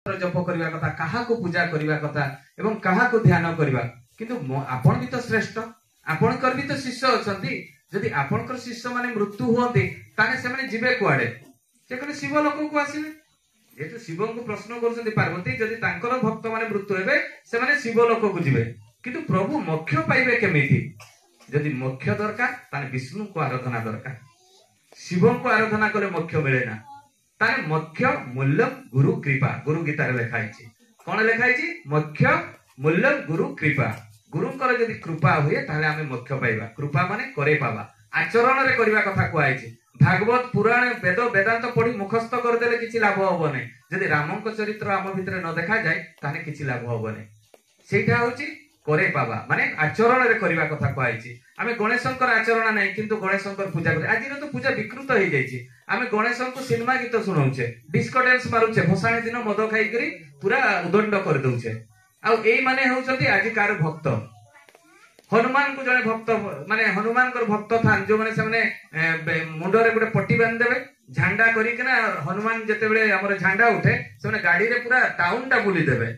जप करने कथा कहा पूजा करने कथा एवं कहा ध्यान करवा किंतु आपण भी तो श्रेष्ठ आपणकर भी तो शिष्य अच्छा जदि आपणकर शिष्य माने मृत्यु हुए ताने से माने जीवे कुआडे से कहले शिव लोक को आसिबे जेतु शिव को प्रश्न कर पार्वती जदि तांकर भक्त माने मृत्यु हेबे से माने शिव लोक को जीवे किंतु प्रभु मोक्ष पाइबे केमिति जदि मोक्ष दरकार ताने विष्णु को आराधना दरकार शिव को आराधना कले मोक्ष मिले ना ताने मोक्ष मूल्य गुरु कृपा गुरु गीता रे लिखाई छी कोन लिखाई छी मोक्ष मूल्य गुरु कृपा गुरुंकर जदि कृपा हुए ताले आमे मोक्ष पाइबा कृपा माने करे पावा आचरण रे करबा कथा कुआई छी भागवत पुराण वेद वेदांत पढ़ी मुखस्थ कर देले किछि लाभ होबो नै जदि रामंक चरित्र आम भितरे न देखा जाय ताने किछि लाभ होबो नै सेटा होची करे पावा माने आचरण रे करबा कथा कुआई छी आमे गणेशंकर आचरण नै किंतु गणेशंकर पूजा करे आज तो पूजा विकृत हो जाय छी आमे गणेशंक सिनेमा गीत सुनाउछे डिस्को डांस मारुछे भसाणी दिन मद खाई करी पूरा उदंड कर दउछे आ एई माने होउछथि आज कार भक्त हनुमान को जने भक्त माने हनुमान कर भक्त थान जो माने से माने मुंड रे गुटे पट्टी बांध देबे झंडा करी के ना हनुमान जते बेले हमर झंडा उठे से माने गाड़ी रे पूरा टाउन टा बुली देबे